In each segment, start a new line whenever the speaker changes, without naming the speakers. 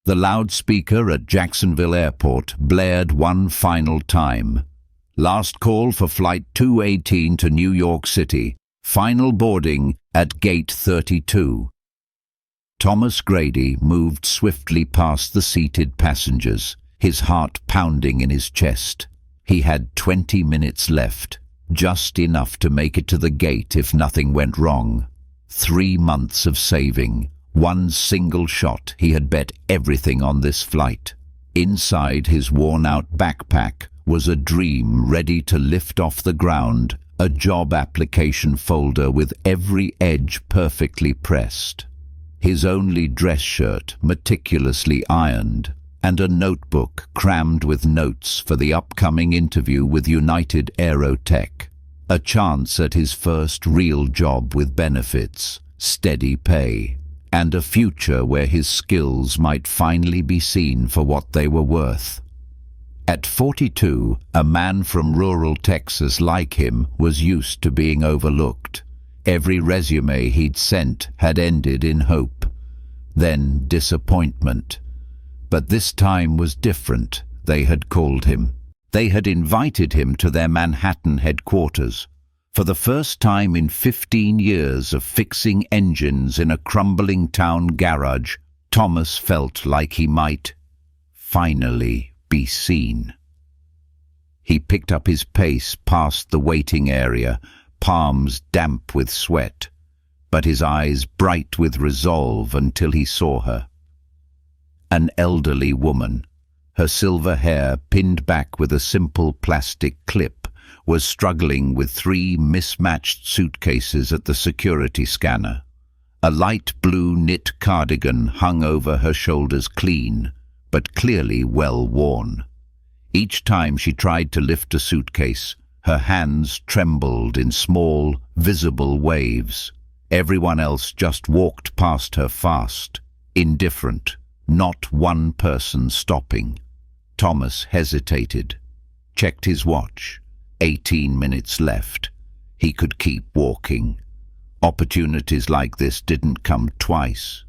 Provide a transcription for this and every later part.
The loudspeaker at Jacksonville Airport blared one final time. Last call for Flight 218 to New York City. Final boarding at Gate 32. Thomas Grady moved swiftly past the seated passengers, his heart pounding in his chest. He had 20 minutes left, just enough to make it to the gate if nothing went wrong. 3 months of saving, one single shot. He had bet everything on this flight. Inside his worn-out backpack was a dream ready to lift off the ground, a job application folder with every edge perfectly pressed, his only dress shirt meticulously ironed, and a notebook crammed with notes for the upcoming interview with United Aerotech, a chance at his first real job with benefits, steady pay, and a future where his skills might finally be seen for what they were worth. At 42, a man from rural Texas like him was used to being overlooked. Every resume he'd sent had ended in hope, then disappointment. But this time was different. They had called him. They had invited him to their Manhattan headquarters. For the first time in 15 years of fixing engines in a crumbling town garage, Thomas felt like he might finally be seen. He picked up his pace past the waiting area, palms damp with sweat, but his eyes bright with resolve until he saw her. An elderly woman, her silver hair pinned back with a simple plastic clip, was struggling with 3 mismatched suitcases at the security scanner. A light blue knit cardigan hung over her shoulders, clean, but clearly well worn. Each time she tried to lift a suitcase, her hands trembled in small, visible waves. Everyone else just walked past her fast, indifferent, not one person stopping. Thomas hesitated, checked his watch. 18 minutes left. He could keep walking. Opportunities like this didn't come twice.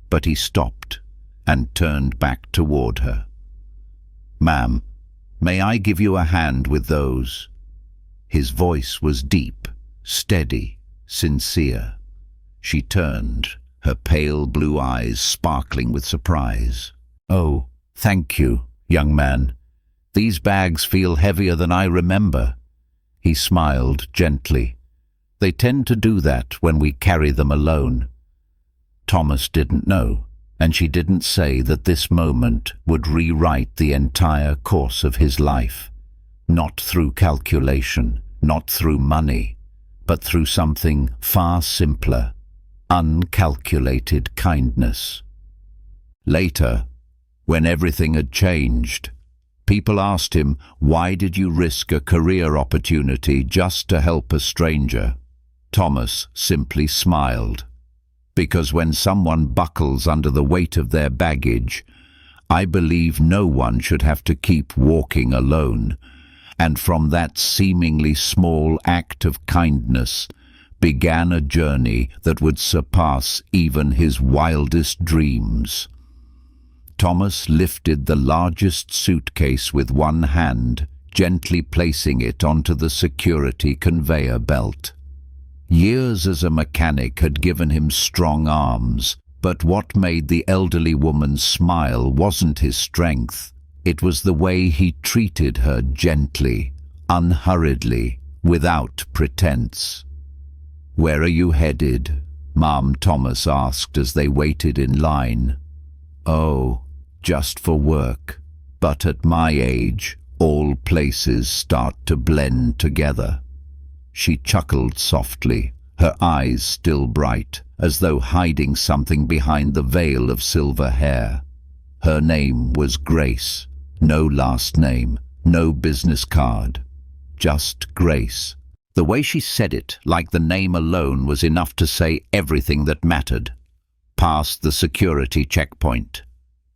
But he stopped and turned back toward her. "Ma'am, may I give you a hand with those?" His voice was deep, steady, sincere. She turned, her pale blue eyes sparkling with surprise. "Oh, thank you, young man. These bags feel heavier than I remember." He smiled gently. "They tend to do that when we carry them alone." Thomas didn't know, and she didn't say that this moment would rewrite the entire course of his life. Not through calculation, not through money, but through something far simpler, uncalculated kindness. Later, when everything had changed, people asked him, "Why did you risk a career opportunity just to help a stranger?" Thomas simply smiled. "Because when someone buckles under the weight of their baggage, I believe no one should have to keep walking alone." And from that seemingly small act of kindness began a journey that would surpass even his wildest dreams. Thomas lifted the largest suitcase with one hand, gently placing it onto the security conveyor belt. Years as a mechanic had given him strong arms, but what made the elderly woman smile wasn't his strength. It was the way he treated her gently, unhurriedly, without pretense. "Where are you headed?" Mom Thomas asked as they waited in line. "Oh, just for work. But at my age, all places start to blend together." She chuckled softly, her eyes still bright, as though hiding something behind the veil of silver hair. Her name was Grace. No last name, no business card. Just Grace. The way she said it, like the name alone, was enough to say everything that mattered. Past the security checkpoint,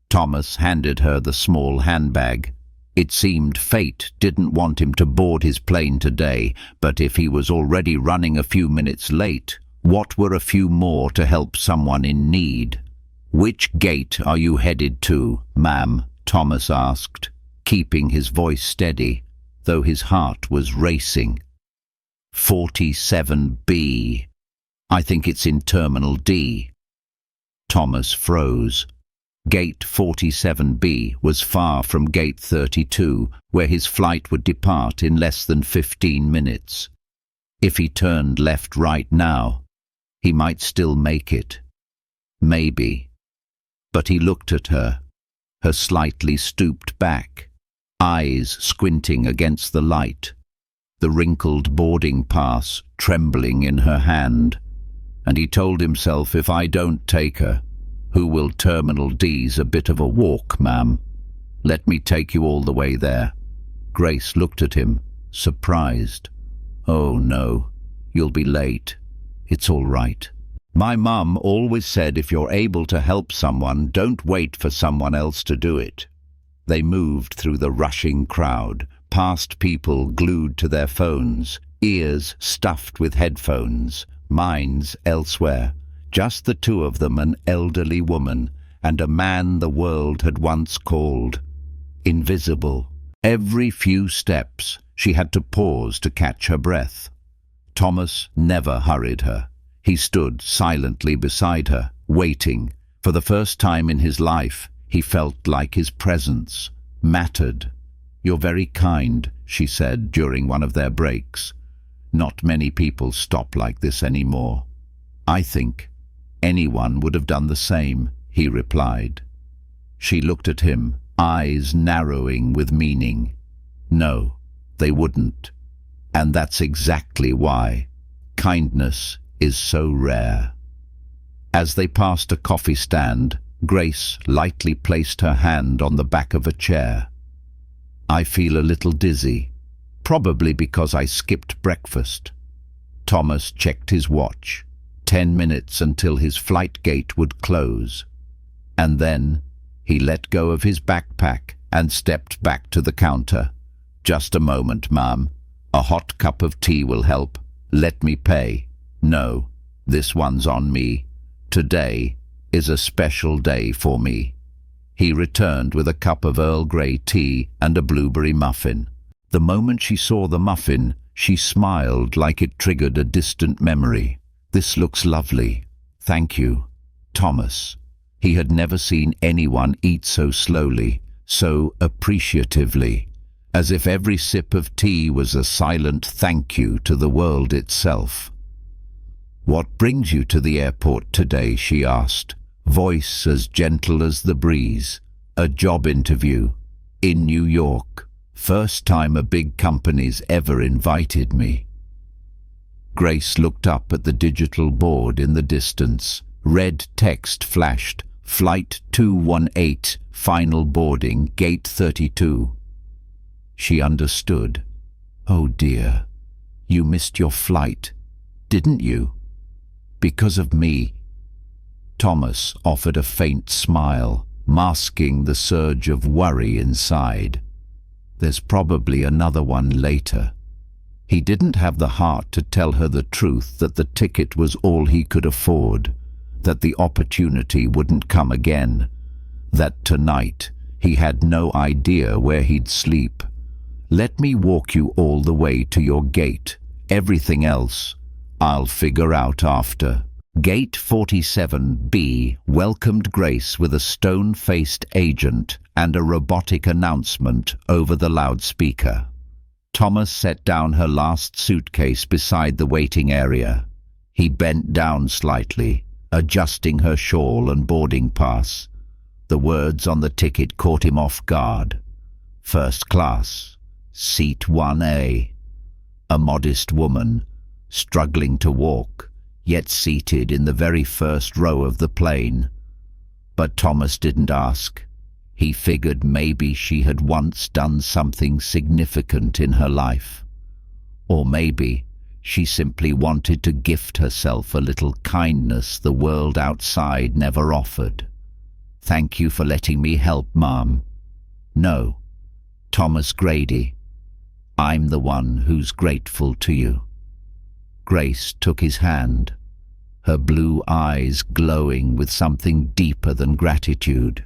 Thomas handed her the small handbag. It seemed fate didn't want him to board his plane today, but if he was already running a few minutes late, what were a few more to help someone in need? "Which gate are you headed to, ma'am?" Thomas asked, keeping his voice steady, though his heart was racing. 47B. I think it's in Terminal D. Thomas froze. Gate 47B was far from Gate 32, where his flight would depart in less than 15 minutes. If he turned left right now, he might still make it. Maybe. But he looked at her slightly stooped back, eyes squinting against the light, the wrinkled boarding pass trembling in her hand, and he told himself, if I don't take her, who will? Terminal D's a bit of a walk, ma'am. Let me take you all the way there. Grace looked at him, surprised. Oh no, you'll be late. It's all right. My mum always said if you're able to help someone, don't wait for someone else to do it. They moved through the rushing crowd, past people glued to their phones, ears stuffed with headphones, minds elsewhere. Just the two of them, an elderly woman and a man the world had once called invisible. Every few steps she had to pause to catch her breath. Thomas never hurried her. He stood silently beside her, waiting. For the first time in his life, he felt like his presence mattered. "You're very kind," she said during one of their breaks. "Not many people stop like this anymore." "I think anyone would have done the same," he replied. She looked at him, eyes narrowing with meaning. "No, they wouldn't. And that's exactly why kindness is so rare." As they passed a coffee stand, Grace lightly placed her hand on the back of a chair. "I feel a little dizzy, probably because I skipped breakfast." Thomas checked his watch. 10 minutes until his flight gate would close. And then he let go of his backpack and stepped back to the counter. "Just a moment, ma'am. A hot cup of tea will help. Let me pay. No, this one's on me. Today is a special day for me." He returned with a cup of Earl Grey tea and a blueberry muffin. The moment she saw the muffin, she smiled like it triggered a distant memory. "This looks lovely. Thank you, Thomas." He had never seen anyone eat so slowly, so appreciatively, as if every sip of tea was a silent thank you to the world itself. "What brings you to the airport today?" she asked, voice as gentle as the breeze. "A job interview. In New York. First time a big company's ever invited me." Grace looked up at the digital board in the distance. Red text flashed, "Flight 218, final boarding, gate 32. She understood. "Oh dear, you missed your flight, didn't you? Because of me." Thomas offered a faint smile, masking the surge of worry inside. "There's probably another one later." He didn't have the heart to tell her the truth that the ticket was all he could afford, that the opportunity wouldn't come again, that tonight he had no idea where he'd sleep. "Let me walk you all the way to your gate. Everything else I'll figure out after." Gate 47B welcomed Grace with a stone-faced agent and a robotic announcement over the loudspeaker. Thomas set down her last suitcase beside the waiting area. He bent down slightly, adjusting her shawl and boarding pass. The words on the ticket caught him off guard. "First class, seat 1A." A modest woman, struggling to walk, yet seated in the very first row of the plane. But Thomas didn't ask. He figured maybe she had once done something significant in her life. Or maybe she simply wanted to gift herself a little kindness the world outside never offered. "Thank you for letting me help, Ma'am." "No, Thomas Grady. I'm the one who's grateful to you." Grace took his hand. her blue eyes glowing with something deeper than gratitude.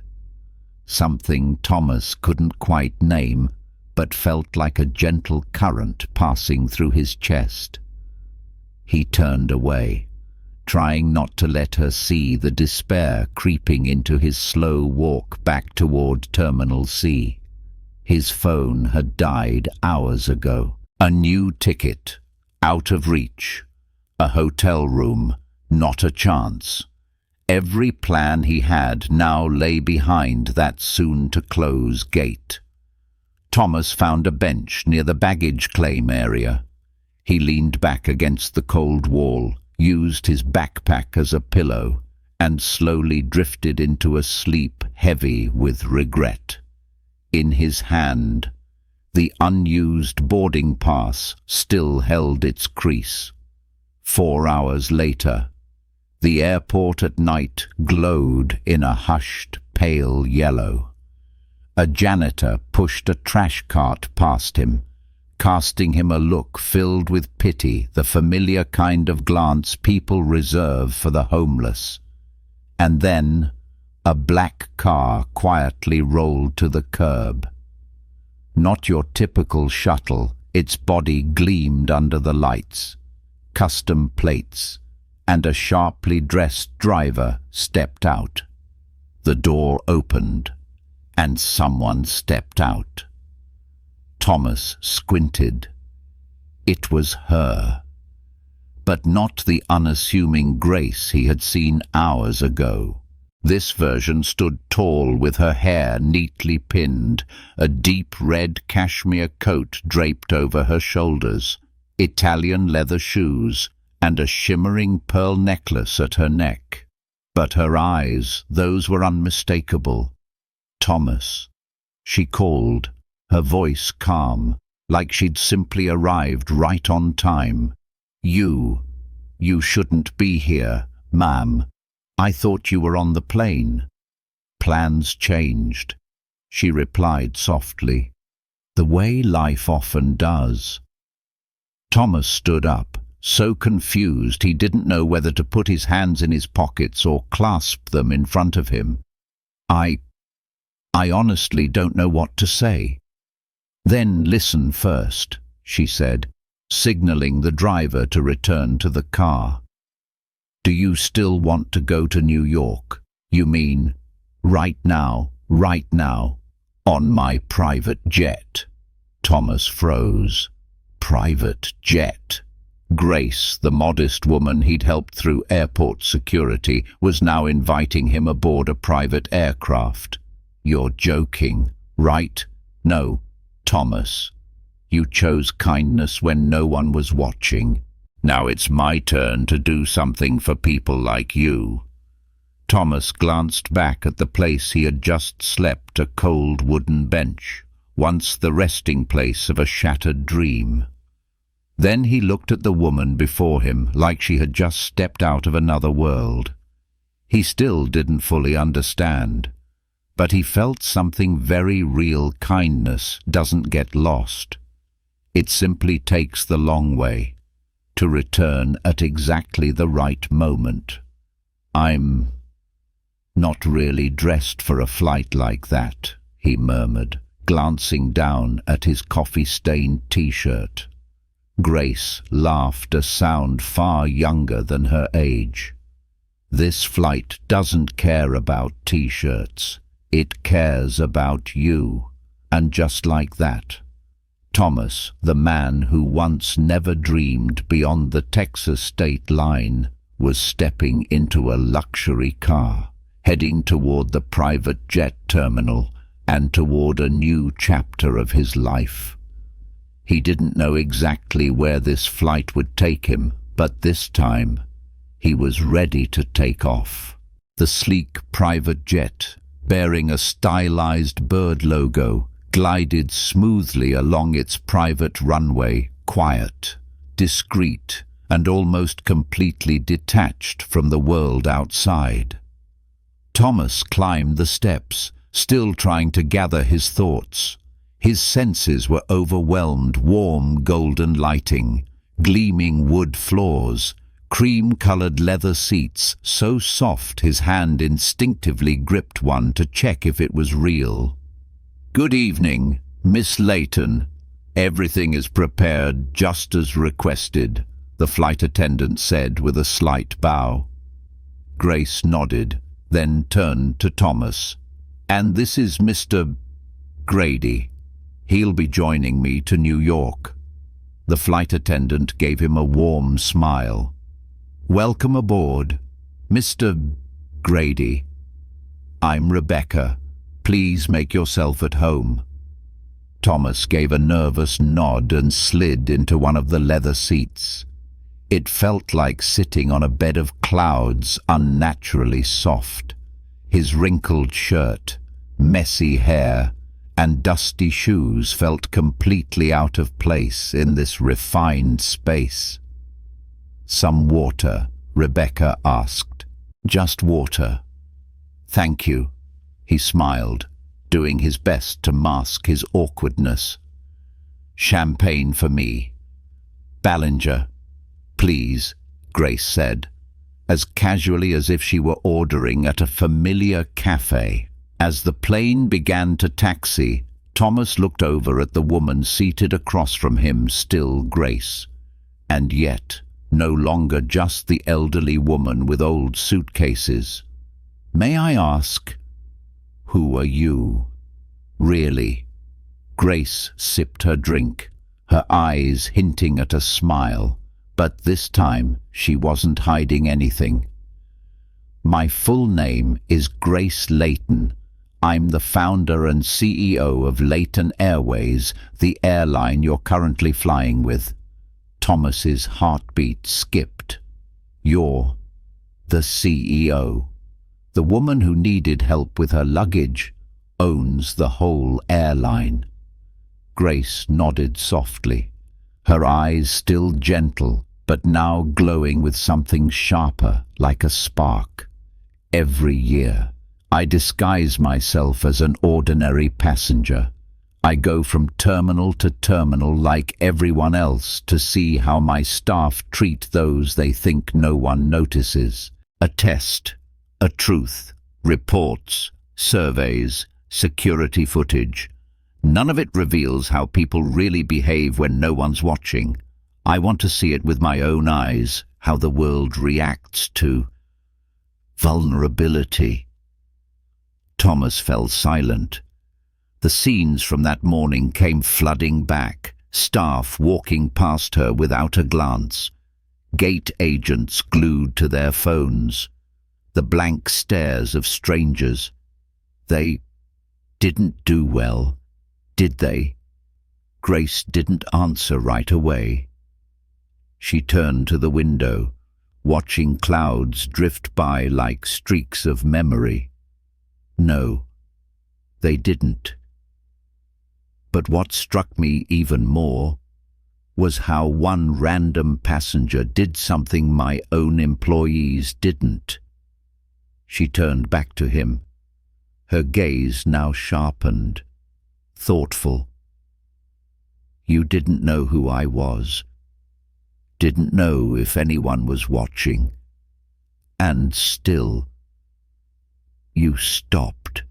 Something Thomas couldn't quite name, but felt like a gentle current passing through his chest. He turned away, trying not to let her see the despair creeping into his slow walk back toward Terminal C. His phone had died hours ago. A new ticket, out of reach. A hotel room, not a chance. Every plan he had now lay behind that soon-to-close gate. Thomas found a bench near the baggage claim area. He leaned back against the cold wall, used his backpack as a pillow, and slowly drifted into a sleep heavy with regret. In his hand, the unused boarding pass still held its crease. 4 hours later, the airport at night glowed in a hushed, pale yellow. A janitor pushed a trash cart past him, casting him a look filled with pity, the familiar kind of glance people reserve for the homeless. And then a black car quietly rolled to the curb. Not your typical shuttle, its body gleamed under the lights. Custom plates, and a sharply dressed driver stepped out. The door opened, and someone stepped out. Thomas squinted. It was her, but not the unassuming Grace he had seen hours ago. This version stood tall with her hair neatly pinned, a deep red cashmere coat draped over her shoulders, Italian leather shoes, and a shimmering pearl necklace at her neck. But her eyes, those were unmistakable. Thomas. She called, her voice calm, like she'd simply arrived right on time. You shouldn't be here, ma'am. I thought you were on the plane. Plans changed, she replied softly, the way life often does. Thomas stood up, so confused he didn't know whether to put his hands in his pockets or clasp them in front of him. I honestly don't know what to say. Then listen first, she said, signaling the driver to return to the car. Do you still want to go to New York? You mean, right now, on my private jet? Thomas froze. Private jet? Grace, the modest woman he'd helped through airport security, was now inviting him aboard a private aircraft. You're joking, right? No, Thomas. You chose kindness when no one was watching. Now it's my turn to do something for people like you. Thomas glanced back at the place he had just slept, a cold wooden bench, once the resting place of a shattered dream. Then he looked at the woman before him like she had just stepped out of another world. He still didn't fully understand, but he felt something very real. Kindness doesn't get lost. It simply takes the long way, to return at exactly the right moment. I'm not really dressed for a flight like that, he murmured, glancing down at his coffee-stained t-shirt. Grace laughed, a sound far younger than her age. This flight doesn't care about t-shirts. It cares about you. And just like that, Thomas, the man who once never dreamed beyond the Texas state line, was stepping into a luxury car, heading toward the private jet terminal and toward a new chapter of his life. He didn't know exactly where this flight would take him, but this time he was ready to take off. The sleek private jet, bearing a stylized bird logo, glided smoothly along its private runway, quiet, discreet, and almost completely detached from the world outside. Thomas climbed the steps, still trying to gather his thoughts. His senses were overwhelmed. Warm golden lighting, gleaming wood floors, cream-colored leather seats so soft his hand instinctively gripped one to check if it was real. "Good evening, Miss Layton. Everything is prepared just as requested," the flight attendant said with a slight bow. Grace nodded, then turned to Thomas. "And this is Mr. Grady. He'll be joining me to New York." The flight attendant gave him a warm smile. "Welcome aboard, Mr. Grady. I'm Rebecca. Please make yourself at home." Thomas gave a nervous nod and slid into one of the leather seats. It felt like sitting on a bed of clouds, unnaturally soft. His wrinkled shirt, messy hair, and dusty shoes felt completely out of place in this refined space. "Some water?" Rebecca asked. "Just water." "Thank you," he smiled, doing his best to mask his awkwardness. "Champagne for me." "Ballinger, please," Grace said, as casually as if she were ordering at a familiar cafe. As the plane began to taxi, Thomas looked over at the woman seated across from him, still Grace, and yet no longer just the elderly woman with old suitcases. "May I ask, who are you?" "Really?" Grace sipped her drink, her eyes hinting at a smile, but this time she wasn't hiding anything. "My full name is Grace Layton. I'm the founder and CEO of Layton Airways, the airline you're currently flying with." Thomas's heartbeat skipped. "You're the CEO. The woman who needed help with her luggage owns the whole airline." Grace nodded softly, her eyes still gentle, but now glowing with something sharper, like a spark. "Every year, I disguise myself as an ordinary passenger. I go from terminal to terminal like everyone else to see how my staff treat those they think no one notices. A test, a truth, reports, surveys, security footage. None of it reveals how people really behave when no one's watching. I want to see it with my own eyes, how the world reacts to vulnerability." Thomas fell silent. The scenes from that morning came flooding back, staff walking past her without a glance, gate agents glued to their phones, the blank stares of strangers. They didn't do well, did they? Grace didn't answer right away. She turned to the window, watching clouds drift by like streaks of memory. No, they didn't. But what struck me even more was how one random passenger did something my own employees didn't. She turned back to him, her gaze now sharpened, thoughtful. "You didn't know who I was, didn't know if anyone was watching, and still, you stopped."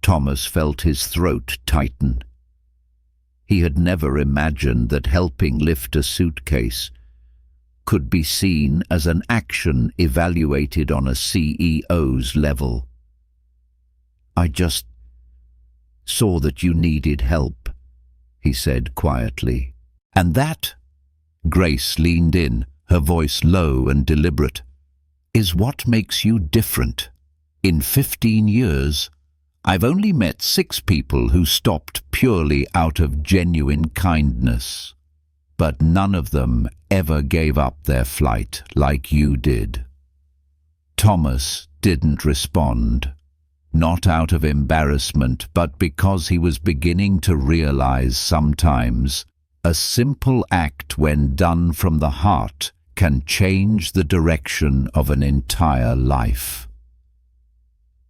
Thomas felt his throat tighten. He had never imagined that helping lift a suitcase could be seen as an action evaluated on a CEO's level. "I just saw that you needed help," he said quietly. "And that," Grace leaned in, her voice low and deliberate, "is what makes you different. In 15 years, I've only met 6 people who stopped purely out of genuine kindness, but none of them ever gave up their flight like you did." Thomas didn't respond, not out of embarrassment, but because he was beginning to realize sometimes a simple act, when done from the heart, can change the direction of an entire life.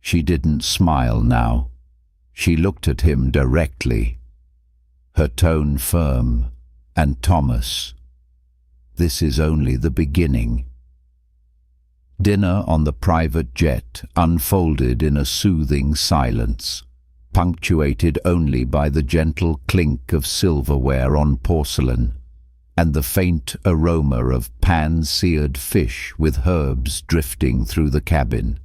She didn't smile now. She looked at him directly, her tone firm. "And Thomas, This is only the beginning. Dinner on the private jet unfolded in a soothing silence, punctuated only by the gentle clink of silverware on porcelain and the faint aroma of pan-seared fish with herbs drifting through the cabin.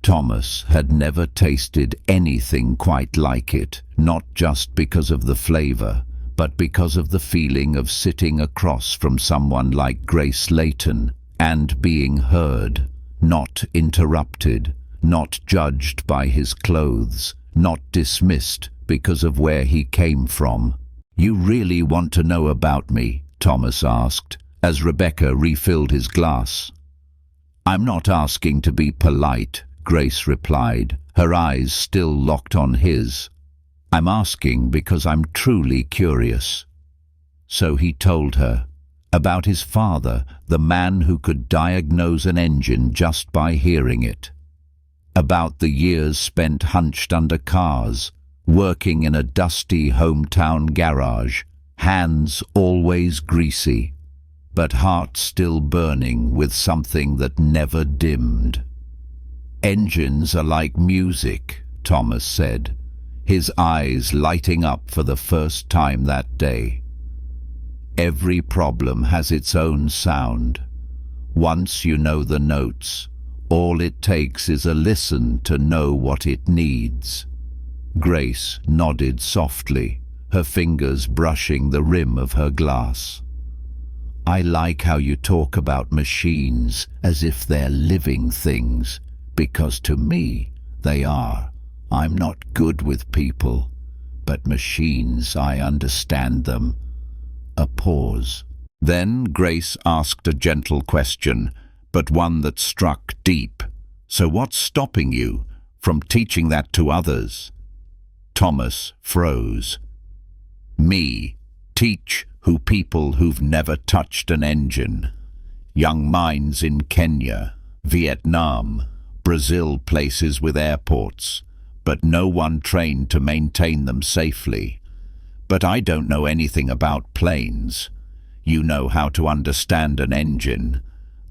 Thomas had never tasted anything quite like it, not just because of the flavor, but because of the feeling of sitting across from someone like Grace Layton and being heard, not interrupted, not judged by his clothes, not dismissed because of where he came from. "You really want to know about me?" Thomas asked, as Rebecca refilled his glass. "I'm not asking to be polite," Grace replied, her eyes still locked on his. "I'm asking because I'm truly curious." So he told her about his father, the man who could diagnose an engine just by hearing it. About the years spent hunched under cars, working in a dusty hometown garage, hands always greasy, but heart still burning with something that never dimmed. "Engines are like music," Thomas said, his eyes lighting up for the first time that day. "Every problem has its own sound. Once you know the notes, all it takes is a listen to know what it needs." Grace nodded softly, her fingers brushing the rim of her glass. "I like how you talk about machines as if they're living things, because to me they are. I'm not good with people, but machines, I understand them." A pause. Then Grace asked a gentle question, but one that struck deep. "So what's stopping you from teaching that to others?" Thomas froze. "Me, teach people who've never touched an engine. Young minds in Kenya, Vietnam, Brazil, places with airports, but no one trained to maintain them safely. But I don't know anything about planes. You know how to understand an engine.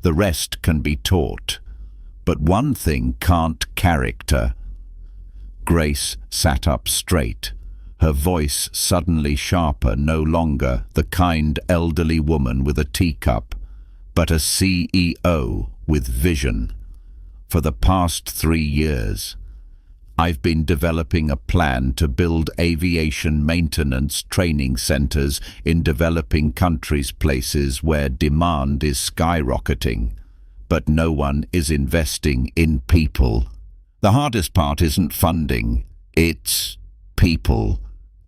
The rest can be taught. But one thing can't: character." Grace sat up straight, her voice suddenly sharper, no longer the kind elderly woman with a teacup, but a CEO with vision. "For the past 3 years, I've been developing a plan to build aviation maintenance training centers in developing countries, places where demand is skyrocketing, but no one is investing in people. The hardest part isn't funding, it's people.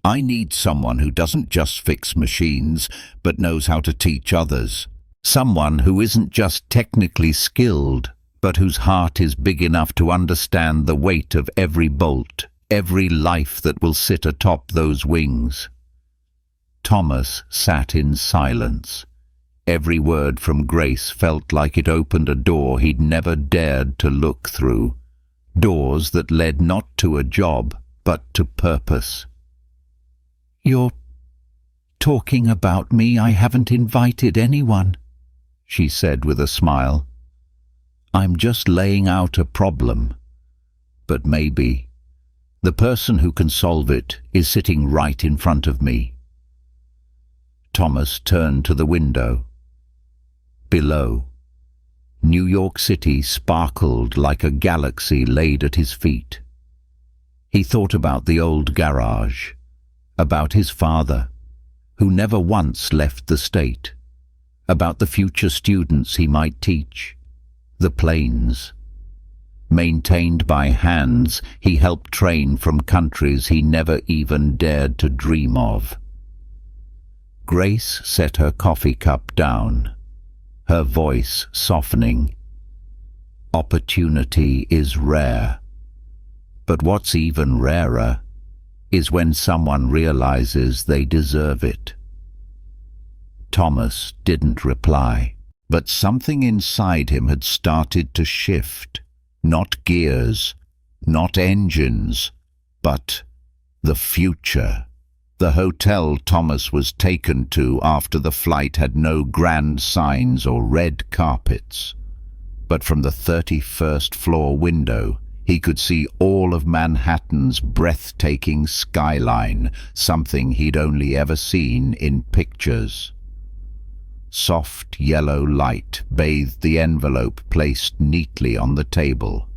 I need someone who doesn't just fix machines, but knows how to teach others. Someone who isn't just technically skilled, but whose heart is big enough to understand the weight of every bolt, every life that will sit atop those wings." Thomas sat in silence. Every word from Grace felt like it opened a door he'd never dared to look through. Doors that led not to a job, but to purpose. "You're talking about me? I haven't invited anyone," she said with a smile. "I'm just laying out a problem. But maybe the person who can solve it is sitting right in front of me." Thomas turned to the window. Below, New York City sparkled like a galaxy laid at his feet. He thought about the old garage, about his father, who never once left the state, about the future students he might teach, the planes, maintained by hands he helped train from countries he never even dared to dream of. Grace set her coffee cup down, her voice softening. "Opportunity is rare, but what's even rarer is when someone realizes they deserve it." Thomas didn't reply. But something inside him had started to shift. Not gears, not engines, but the future. The hotel Thomas was taken to after the flight had no grand signs or red carpets. But from the 31st floor window, he could see all of Manhattan's breathtaking skyline, something he'd only ever seen in pictures. Soft yellow light bathed the envelope placed neatly on the table.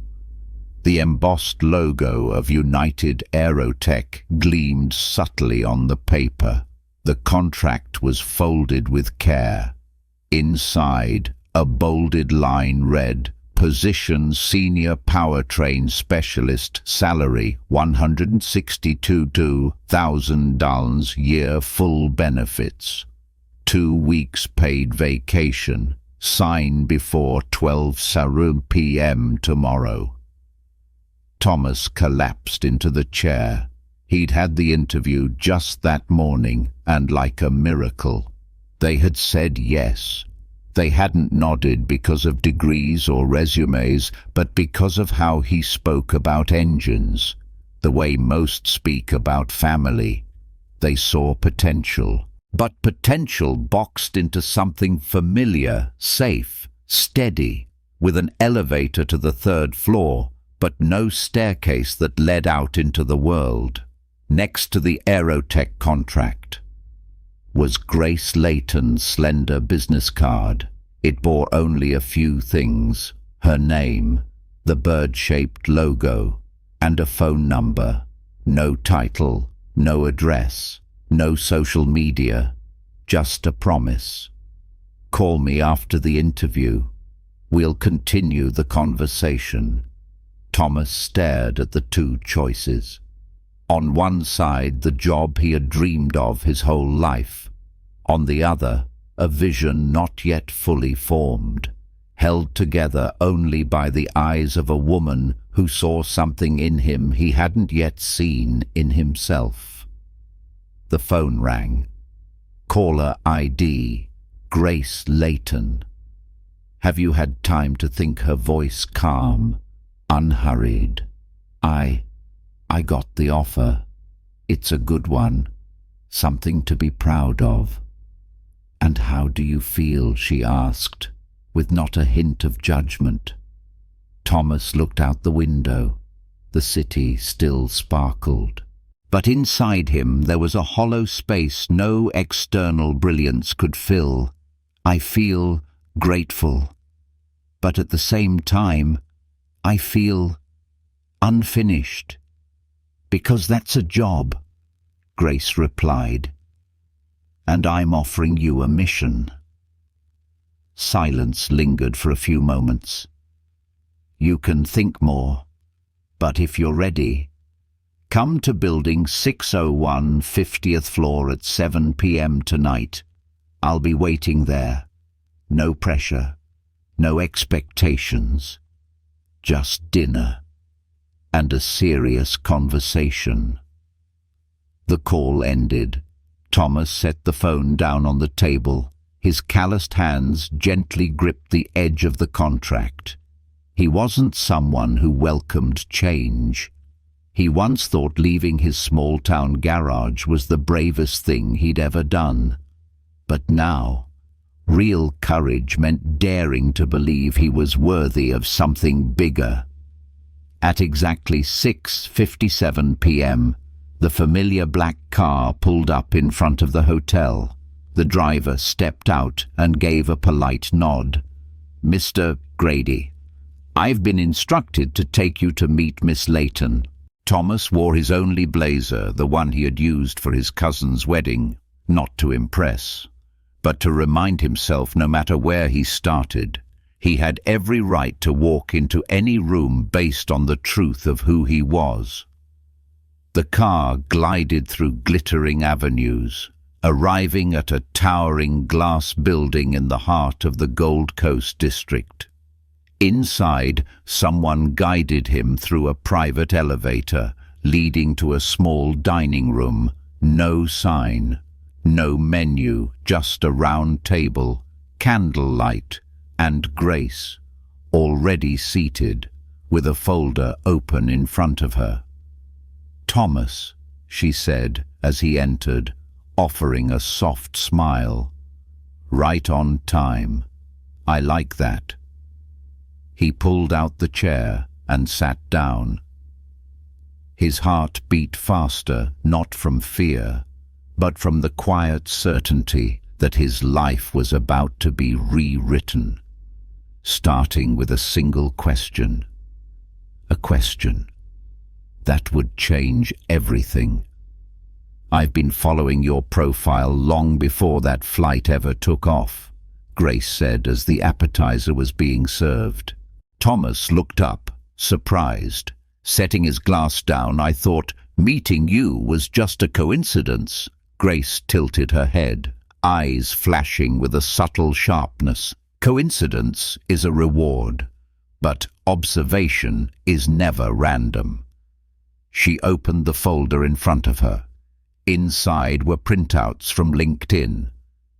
The embossed logo of United Aerotech gleamed subtly on the paper. The contract was folded with care. Inside, a bolded line read, "Position Senior Powertrain Specialist, salary $162,000 year, full benefits. 2 weeks paid vacation. Sign before 12 p.m. tomorrow." Thomas collapsed into the chair. He'd had the interview just that morning, and like a miracle, they had said yes. They hadn't nodded because of degrees or resumes, but because of how he spoke about engines, the way most speak about family. They saw potential, but potential boxed into something familiar, safe, steady, with an elevator to the 3rd floor, but no staircase that led out into the world. Next to the Aerotech contract was Grace Layton's slender business card. It bore only a few things: her name, the bird-shaped logo, and a phone number. No title, no address, no social media, just a promise. "Call me after the interview. We'll continue the conversation." Thomas stared at the 2 choices. On one side, the job he had dreamed of his whole life. On the other, a vision not yet fully formed, held together only by the eyes of a woman who saw something in him he hadn't yet seen in himself. The phone rang. Caller ID, Grace Layton. "Have you had time to think?" Her voice calm, unhurried. I got the offer. It's a good one, something to be proud of." "And how do you feel?" she asked, with not a hint of judgment. Thomas looked out the window. The city still sparkled. But inside him there was a hollow space no external brilliance could fill. "I feel grateful, but at the same time, I feel unfinished." "Because that's a job," Grace replied. "And I'm offering you a mission." Silence lingered for a few moments. "You can think more, but if you're ready, come to building 601, 50th floor at 7 p.m. tonight. I'll be waiting there. No pressure, no expectations, just dinner and a serious conversation." The call ended. Thomas set the phone down on the table. His calloused hands gently gripped the edge of the contract. He wasn't someone who welcomed change. He once thought leaving his small-town garage was the bravest thing he'd ever done. But now, real courage meant daring to believe he was worthy of something bigger. At exactly 6:57 p.m., the familiar black car pulled up in front of the hotel. The driver stepped out and gave a polite nod. "Mr. Grady, I've been instructed to take you to meet Miss Layton." Thomas wore his only blazer, the one he had used for his cousin's wedding, not to impress, but to remind himself no matter where he started, he had every right to walk into any room based on the truth of who he was. The car glided through glittering avenues, arriving at a towering glass building in the heart of the Gold Coast district. Inside, someone guided him through a private elevator, leading to a small dining room. No sign, no menu, just a round table, candlelight, and Grace, already seated, with a folder open in front of her. Thomas, she said as he entered, offering a soft smile. "Right on time. I like that." He pulled out the chair and sat down. His heart beat faster, not from fear, but from the quiet certainty that his life was about to be rewritten, starting with a single question. A question that would change everything. "I've been following your profile long before that flight ever took off," Grace said as the appetizer was being served. Thomas looked up, surprised. Setting his glass down, "I thought meeting you was just a coincidence." Grace tilted her head, eyes flashing with a subtle sharpness. "Coincidence is a reward, but observation is never random." She opened the folder in front of her. Inside were printouts from LinkedIn,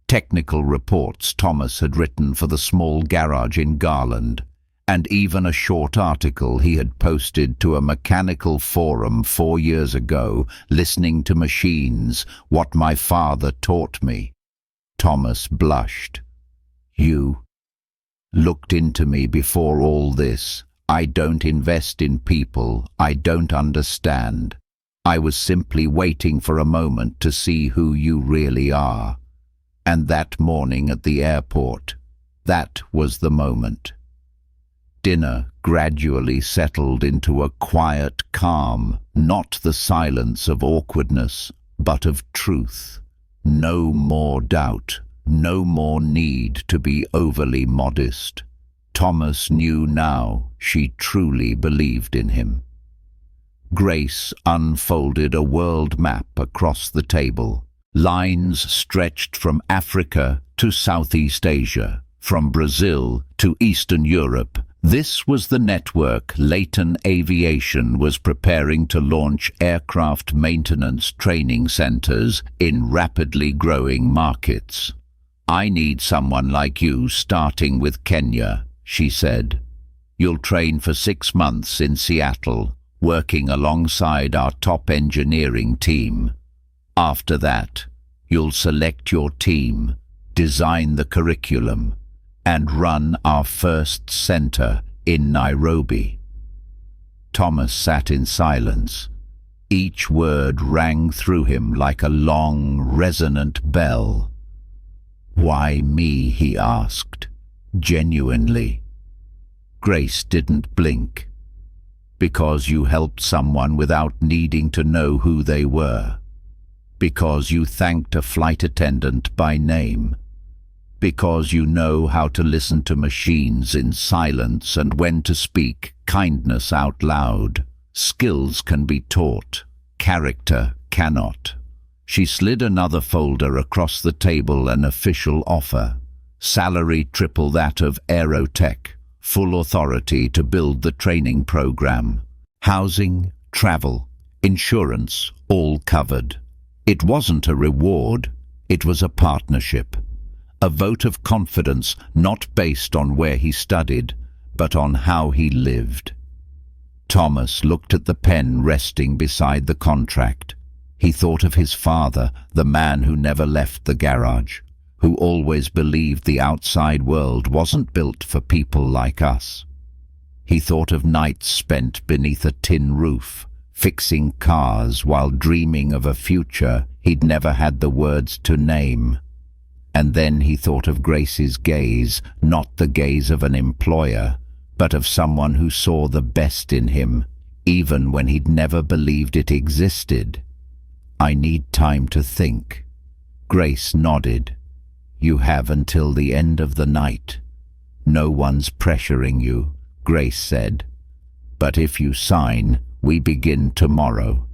technical reports Thomas had written for the small garage in Garland, and even a short article he had posted to a mechanical forum 4 years ago, "Listening to Machines, What My Father Taught Me." Thomas blushed. "You looked into me before all this. I don't invest in people I don't understand. I was simply waiting for a moment to see who you really are." And that morning at the airport, that was the moment. Dinner gradually settled into a quiet calm, not the silence of awkwardness, but of truth. No more doubt, no more need to be overly modest. Thomas knew now she truly believed in him. Grace unfolded a world map across the table. Lines stretched from Africa to Southeast Asia, from Brazil to Eastern Europe. This was the network Leighton Aviation was preparing to launch aircraft maintenance training centers in rapidly growing markets. "I need someone like you starting with Kenya," she said. "You'll train for 6 months in Seattle, working alongside our top engineering team. After that, you'll select your team, design the curriculum, and run our first center in Nairobi." Thomas sat in silence. Each word rang through him like a long, resonant bell. "Why me?" he asked, genuinely. Grace didn't blink. "Because you helped someone without needing to know who they were. Because you thanked a flight attendant by name. Because you know how to listen to machines in silence and when to speak kindness out loud. Skills can be taught. Character cannot." She slid another folder across the table, an official offer. Salary triple that of Aerotech. Full authority to build the training program. Housing, travel, insurance, all covered. It wasn't a reward, it was a partnership. A vote of confidence not based on where he studied, but on how he lived. Thomas looked at the pen resting beside the contract. He thought of his father, the man who never left the garage, who always believed the outside world wasn't built for people like us. He thought of nights spent beneath a tin roof, fixing cars while dreaming of a future he'd never had the words to name. And then he thought of Grace's gaze, not the gaze of an employer, but of someone who saw the best in him, even when he'd never believed it existed. "I need time to think." Grace nodded. "You have until the end of the night. No one's pressuring you," Grace said. "But if you sign, we begin tomorrow.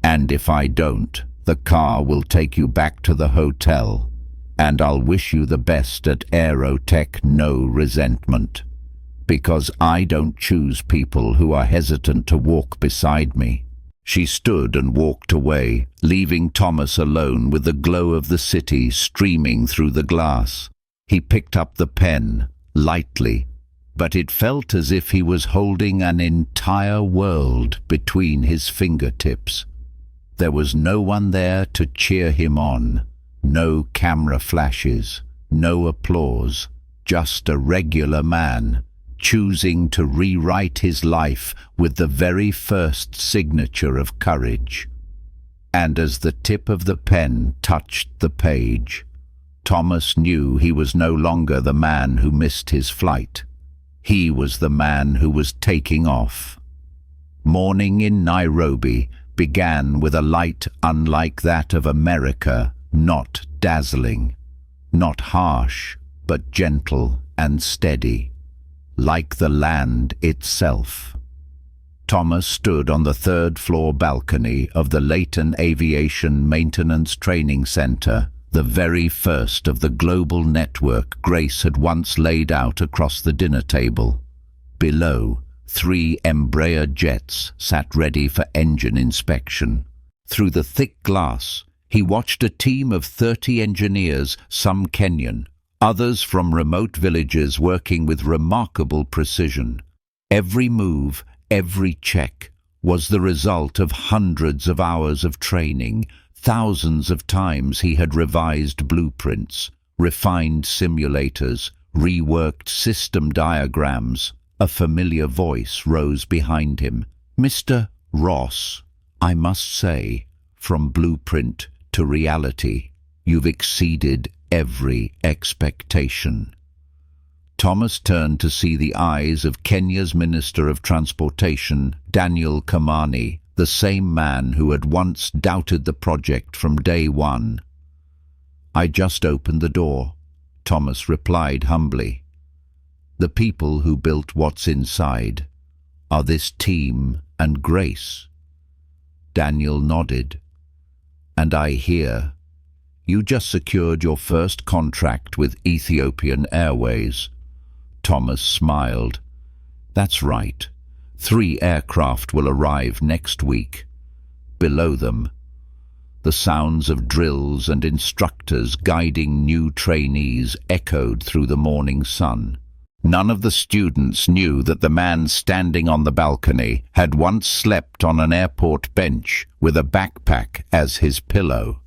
And if I don't, the car will take you back to the hotel. And I'll wish you the best at Aerotech, no resentment. Because I don't choose people who are hesitant to walk beside me." She stood and walked away, leaving Thomas alone with the glow of the city streaming through the glass. He picked up the pen, lightly, but it felt as if he was holding an entire world between his fingertips. There was no one there to cheer him on, no camera flashes, no applause, just a regular man choosing to rewrite his life with the very first signature of courage. And as the tip of the pen touched the page, Thomas knew he was no longer the man who missed his flight. He was the man who was taking off. Morning in Nairobi began with a light unlike that of America, not dazzling, not harsh, but gentle and steady, like the land itself. Thomas stood on the third-floor balcony of the Leighton Aviation Maintenance Training Center, the very first of the global network Grace had once laid out across the dinner table. Below, 3 Embraer jets sat ready for engine inspection. Through the thick glass, he watched a team of 30 engineers, some Kenyan, others from remote villages working with remarkable precision. Every move, every check, was the result of hundreds of hours of training. Thousands of times he had revised blueprints, refined simulators, reworked system diagrams. A familiar voice rose behind him. "Mr. Ross, I must say, from blueprint to reality, you've exceeded every expectation." Thomas turned to see the eyes of Kenya's Minister of Transportation, Daniel Kamani, the same man who had once doubted the project from day one. "I just opened the door," Thomas replied humbly. "The people who built what's inside are this team and Grace." Daniel nodded. "And I hear you just secured your first contract with Ethiopian Airways." Thomas smiled. "That's right. 3 aircraft will arrive next week." Below them, the sounds of drills and instructors guiding new trainees echoed through the morning sun. None of the students knew that the man standing on the balcony had once slept on an airport bench with a backpack as his pillow.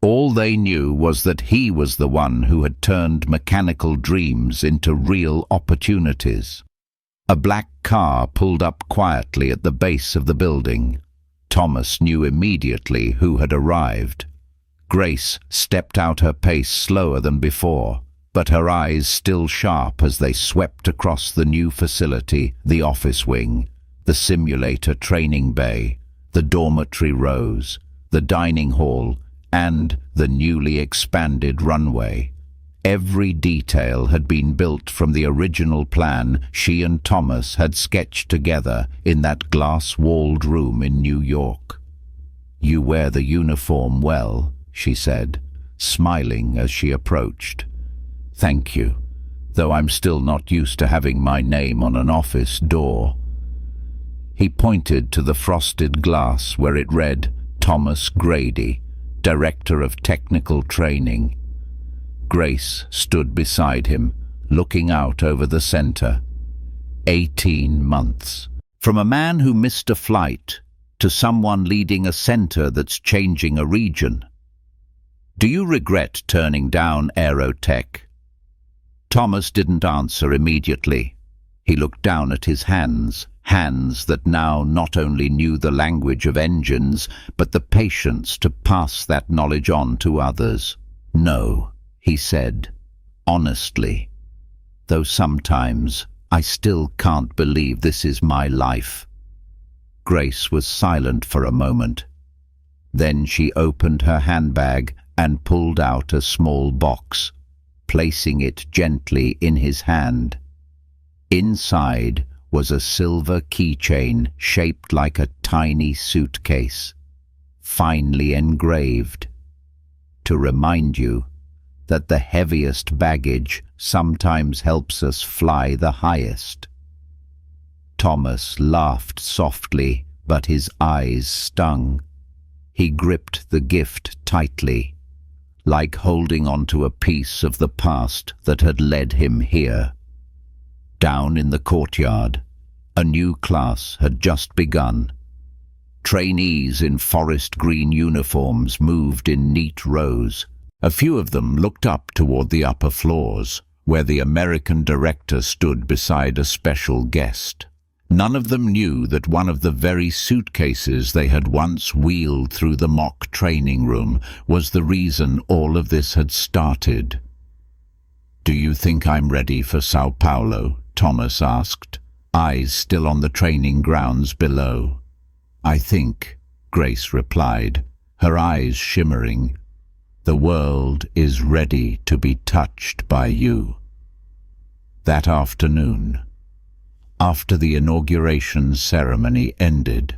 All they knew was that he was the one who had turned mechanical dreams into real opportunities. A black car pulled up quietly at the base of the building. Thomas knew immediately who had arrived. Grace stepped out, her pace slower than before, but her eyes still sharp as they swept across the new facility, the office wing, the simulator training bay, the dormitory rows, the dining hall, and the newly expanded runway. Every detail had been built from the original plan she and Thomas had sketched together in that glass-walled room in New York. "You wear the uniform well," she said, smiling as she approached. "Thank you, though I'm still not used to having my name on an office door." He pointed to the frosted glass where it read, "Thomas Grady, Director of Technical Training." Grace stood beside him, looking out over the center. 18 months. From a man who missed a flight to someone leading a center that's changing a region. "Do you regret turning down Aerotech?" Thomas didn't answer immediately. He looked down at his hands, hands that now not only knew the language of engines, but the patience to pass that knowledge on to others. "No," he said, honestly, "though sometimes I still can't believe this is my life." Grace was silent for a moment. Then she opened her handbag and pulled out a small box, placing it gently in his hand. Inside was a silver keychain shaped like a tiny suitcase, finely engraved, to remind you that the heaviest baggage sometimes helps us fly the highest. Thomas laughed softly, but his eyes stung. He gripped the gift tightly, like holding onto a piece of the past that had led him here. Down in the courtyard, a new class had just begun. Trainees in forest green uniforms moved in neat rows. A few of them looked up toward the upper floors, where the American director stood beside a special guest. None of them knew that one of the very suitcases they had once wheeled through the mock training room was the reason all of this had started. "Do you think I'm ready for Sao Paulo?" Thomas asked, eyes still on the training grounds below. "I think," Grace replied, her eyes shimmering. "The world is ready to be touched by you." That afternoon, after the inauguration ceremony ended,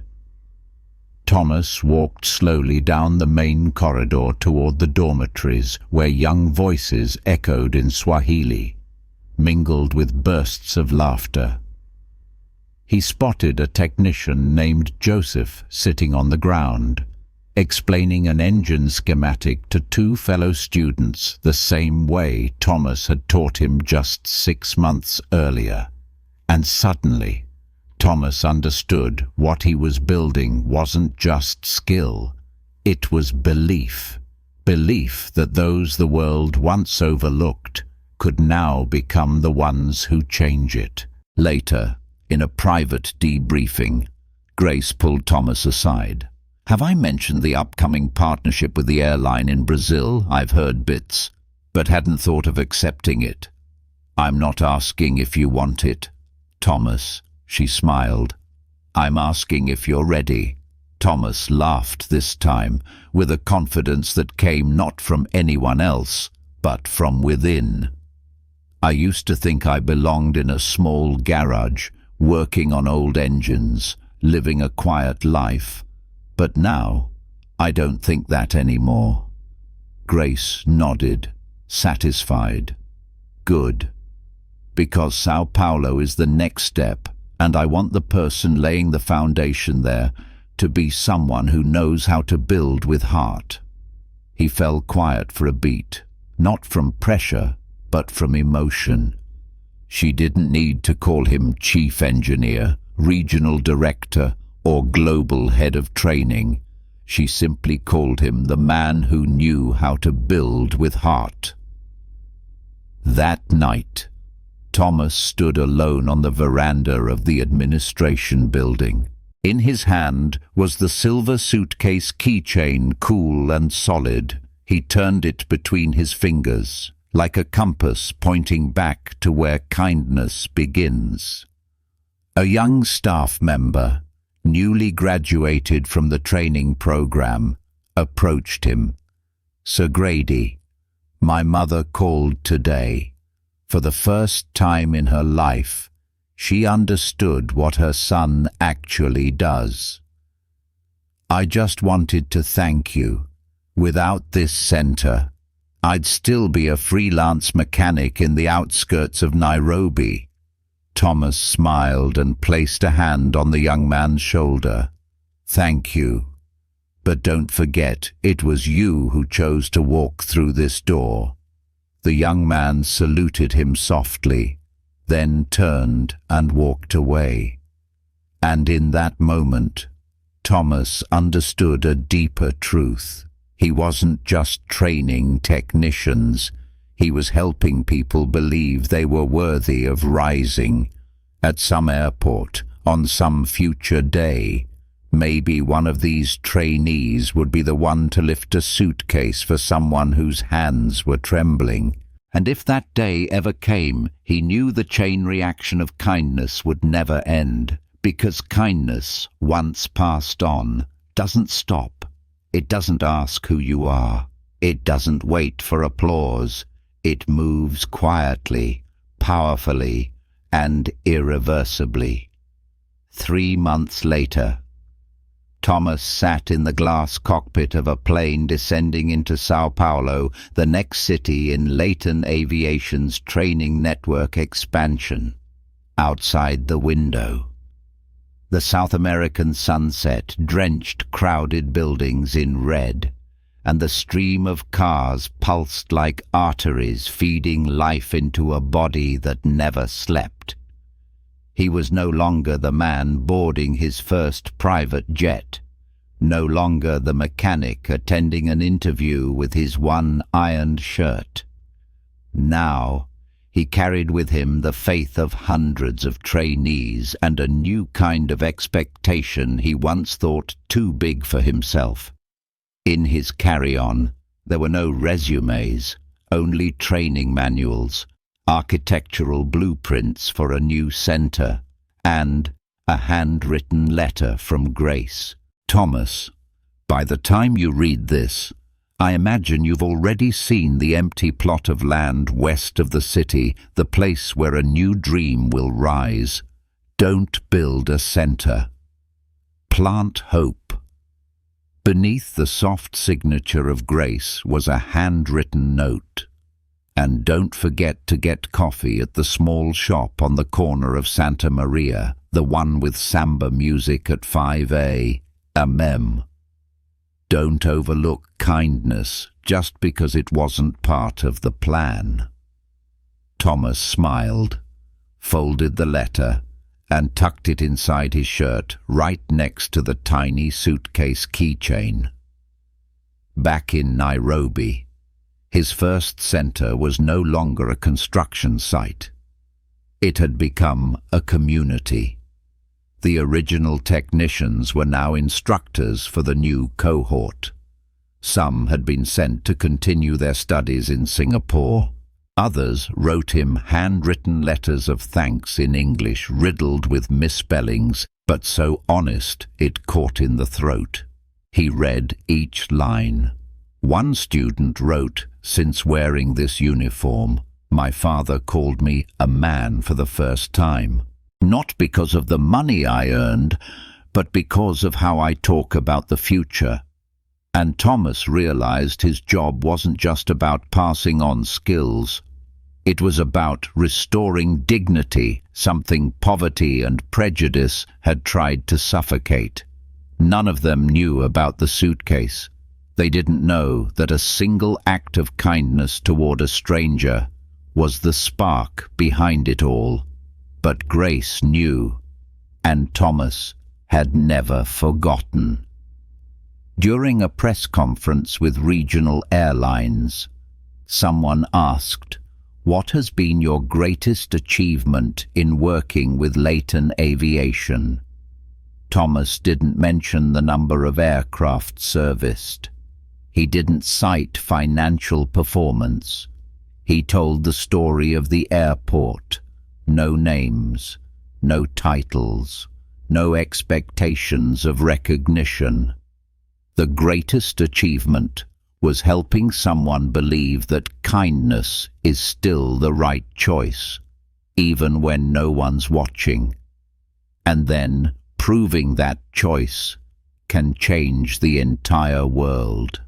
Thomas walked slowly down the main corridor toward the dormitories where young voices echoed in Swahili, mingled with bursts of laughter. He spotted a technician named Joseph sitting on the ground, explaining an engine schematic to two fellow students the same way Thomas had taught him just 6 months earlier. And suddenly, Thomas understood what he was building wasn't just skill, it was belief. Belief that those the world once overlooked could now become the ones who change it. Later, in a private debriefing, Grace pulled Thomas aside. "Have I mentioned the upcoming partnership with the airline in Brazil? I've heard bits, but hadn't thought of accepting it." "I'm not asking if you want it, Thomas," she smiled. "I'm asking if you're ready." Thomas laughed this time, with a confidence that came not from anyone else, but from within. "I used to think I belonged in a small garage, working on old engines, living a quiet life. But now, I don't think that anymore." Grace nodded, satisfied. "Good. Because Sao Paulo is the next step, and I want the person laying the foundation there to be someone who knows how to build with heart." He fell quiet for a beat, not from pressure, but from emotion. She didn't need to call him chief engineer, regional director, or global head of training. She simply called him the man who knew how to build with heart. That night, Thomas stood alone on the veranda of the administration building. In his hand was the silver suitcase keychain, cool and solid. He turned it between his fingers, like a compass pointing back to where kindness begins. A young staff member, newly graduated from the training program, approached him. "Sir Grady, my mother called today. For the first time in her life, she understood what her son actually does. I just wanted to thank you. Without this center, I'd still be a freelance mechanic in the outskirts of Nairobi." Thomas smiled and placed a hand on the young man's shoulder. "Thank you. But don't forget, it was you who chose to walk through this door." The young man saluted him softly, then turned and walked away. And in that moment, Thomas understood a deeper truth. He wasn't just training technicians. He was helping people believe they were worthy of rising. At some airport, on some future day, maybe one of these trainees would be the one to lift a suitcase for someone whose hands were trembling. And if that day ever came, he knew the chain reaction of kindness would never end, because kindness, once passed on, doesn't stop. It doesn't ask who you are. It doesn't wait for applause. It moves quietly, powerfully, and irreversibly. 3 months later, Thomas sat in the glass cockpit of a plane descending into Sao Paulo, the next city in Leighton Aviation's training network expansion. Outside the window, the South American sunset drenched crowded buildings in red, and the stream of cars pulsed like arteries feeding life into a body that never slept. He was no longer the man boarding his first private jet. no longer the mechanic attending an interview with his one ironed shirt. Now, he carried with him the faith of hundreds of trainees and a new kind of expectation he once thought too big for himself. In his carry-on, there were no resumes, only training manuals, architectural blueprints for a new center, and a handwritten letter from Grace. Thomas, by the time you read this, I imagine you've already seen the empty plot of land west of the city, the place where a new dream will rise. Don't build a center. Plant hope. Beneath the soft signature of Grace was a handwritten note. And don't forget to get coffee at the small shop on the corner of Santa Maria, the one with samba music at 5 a.m. Don't overlook kindness just because it wasn't part of the plan. Thomas smiled, folded the letter, and tucked it inside his shirt right next to the tiny suitcase keychain. Back in Nairobi, his first center was no longer a construction site. It had become a community. The original technicians were now instructors for the new cohort. Some had been sent to continue their studies in Singapore. Others wrote him handwritten letters of thanks in English riddled with misspellings, but so honest it caught in the throat. He read each line. One student wrote, "Since wearing this uniform, my father called me a man for the first time. Not because of the money I earned, but because of how I talk about the future." And Thomas realized his job wasn't just about passing on skills. It was about restoring dignity, something poverty and prejudice had tried to suffocate. None of them knew about the suitcase. They didn't know that a single act of kindness toward a stranger was the spark behind it all. But Grace knew, and Thomas had never forgotten. During a press conference with regional airlines, someone asked, "What has been your greatest achievement in working with Leighton Aviation?" Thomas didn't mention the number of aircraft serviced. He didn't cite financial performance. He told the story of the airport. No names, no titles, no expectations of recognition. The greatest achievement was helping someone believe that kindness is still the right choice, even when no one's watching, and then proving that choice can change the entire world.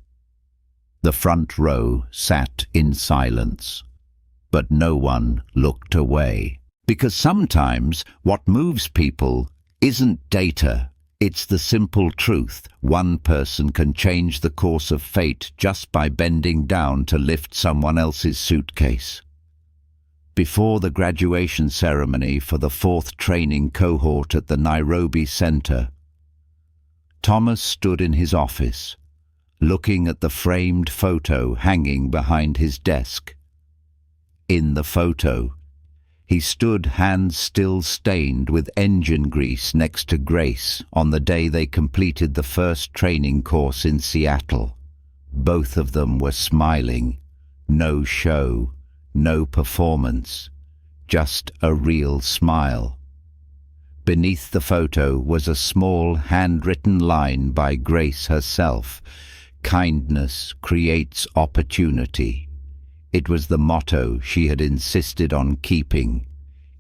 The front row sat in silence, but no one looked away. Because sometimes what moves people isn't data, it's the simple truth. One person can change the course of fate just by bending down to lift someone else's suitcase. Before the graduation ceremony for the 4th training cohort at the Nairobi Center, Thomas stood in his office, looking at the framed photo hanging behind his desk. In the photo, he stood hands still stained with engine grease next to Grace on the day they completed the first training course in Seattle. Both of them were smiling. No show, no performance, just a real smile. Beneath the photo was a small handwritten line by Grace herself. "Kindness creates opportunity." It was the motto she had insisted on keeping,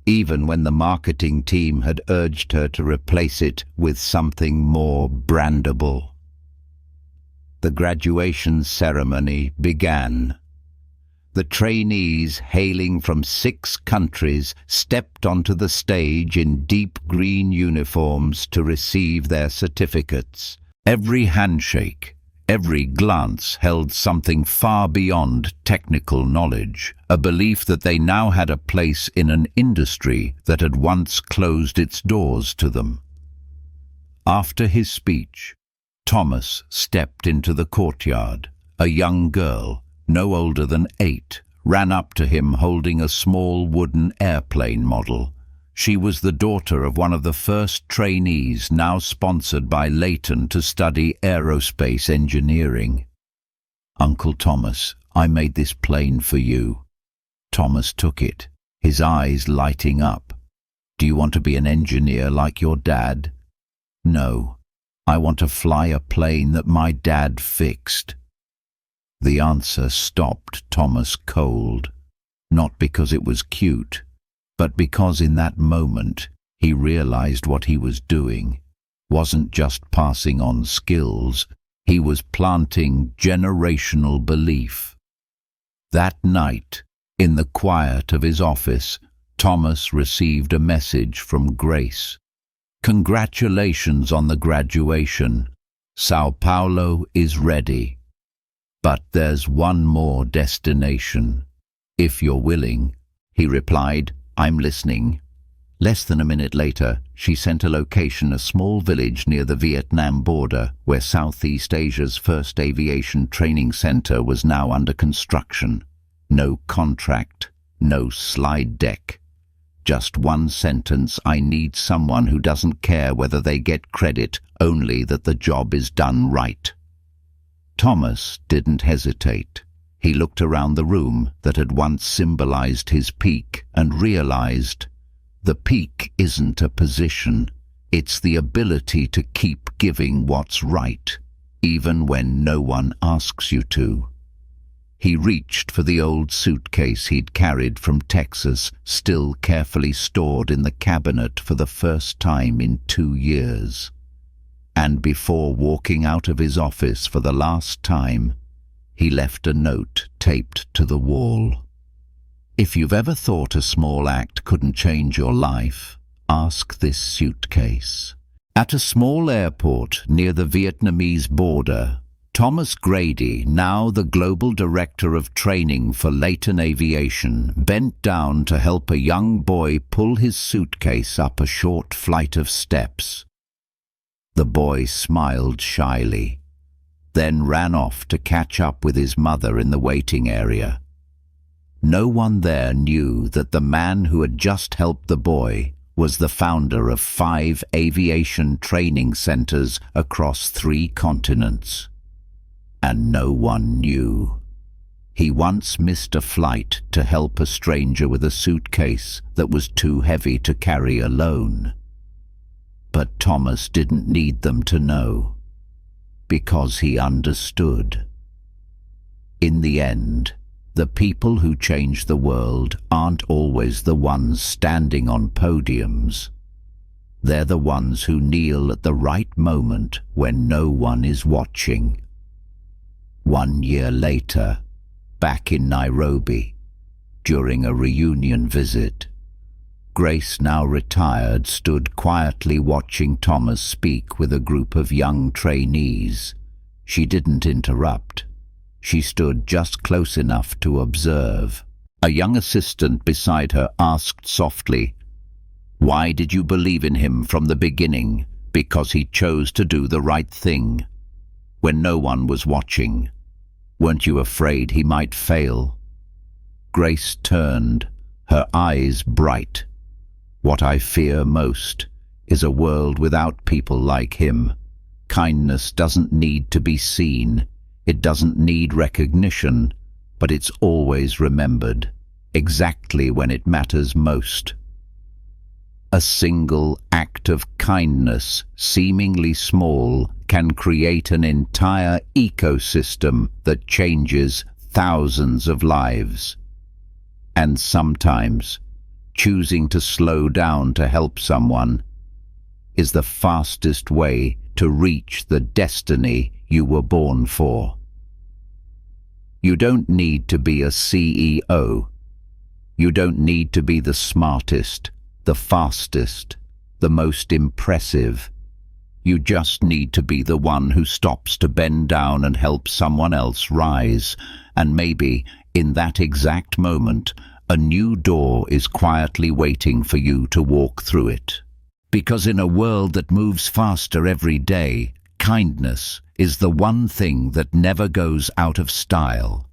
even when the marketing team had urged her to replace it with something more brandable. The graduation ceremony began. The trainees, hailing from 6 countries, stepped onto the stage in deep green uniforms to receive their certificates. Every handshake, every glance held something far beyond technical knowledge, a belief that they now had a place in an industry that had once closed its doors to them. After his speech, Thomas stepped into the courtyard. A young girl, no older than 8, ran up to him holding a small wooden airplane model. She was the daughter of one of the first trainees now sponsored by Leighton to study aerospace engineering. "Uncle Thomas, I made this plane for you." Thomas took it, his eyes lighting up. "Do you want to be an engineer like your dad?" "No, I want to fly a plane that my dad fixed." The answer stopped Thomas cold, not because it was cute, but because in that moment he realized what he was doing wasn't just passing on skills, he was planting generational belief. That night, in the quiet of his office, Thomas received a message from Grace. "Congratulations on the graduation. Sao Paulo is ready. But there's one more destination. If you're willing." He replied, "I'm listening." Less than a minute later, she sent a location, a small village near the Vietnam border, where Southeast Asia's first aviation training center was now under construction. No contract, no slide deck. Just one sentence: "I need someone who doesn't care whether they get credit, only that the job is done right." Thomas didn't hesitate. He looked around the room that had once symbolized his peak and realized the peak isn't a position, it's the ability to keep giving what's right, even when no one asks you to. He reached for the old suitcase he'd carried from Texas, still carefully stored in the cabinet for the first time in 2 years. And before walking out of his office for the last time, he left a note taped to the wall. If you've ever thought a small act couldn't change your life, ask this suitcase. At a small airport near the Vietnamese border, Thomas Grady, now the global director of training for Leighton Aviation, bent down to help a young boy pull his suitcase up a short flight of steps. The boy smiled shyly, then ran off to catch up with his mother in the waiting area. No one there knew that the man who had just helped the boy was the founder of 5 aviation training centers across 3 continents. And no one knew. He once missed a flight to help a stranger with a suitcase that was too heavy to carry alone. But Thomas didn't need them to know, because he understood. In the end, the people who change the world aren't always the ones standing on podiums. They're the ones who kneel at the right moment when no one is watching. 1 year later, back in Nairobi, during a reunion visit, Grace, now retired, stood quietly watching Thomas speak with a group of young trainees. She didn't interrupt. She stood just close enough to observe. A young assistant beside her asked softly, "Why did you believe in him from the beginning? Because he chose to do the right thing, when no one was watching. Weren't you afraid he might fail?" Grace turned, her eyes bright. "What I fear most is a world without people like him. Kindness doesn't need to be seen. It doesn't need recognition, but it's always remembered, exactly when it matters most. A single act of kindness, seemingly small, can create an entire ecosystem that changes thousands of lives. And sometimes, choosing to slow down to help someone is the fastest way to reach the destiny you were born for. You don't need to be a CEO. You don't need to be the smartest, the fastest, the most impressive. You just need to be the one who stops to bend down and help someone else rise. And maybe, in that exact moment, a new door is quietly waiting for you to walk through it. Because in a world that moves faster every day, kindness is the one thing that never goes out of style.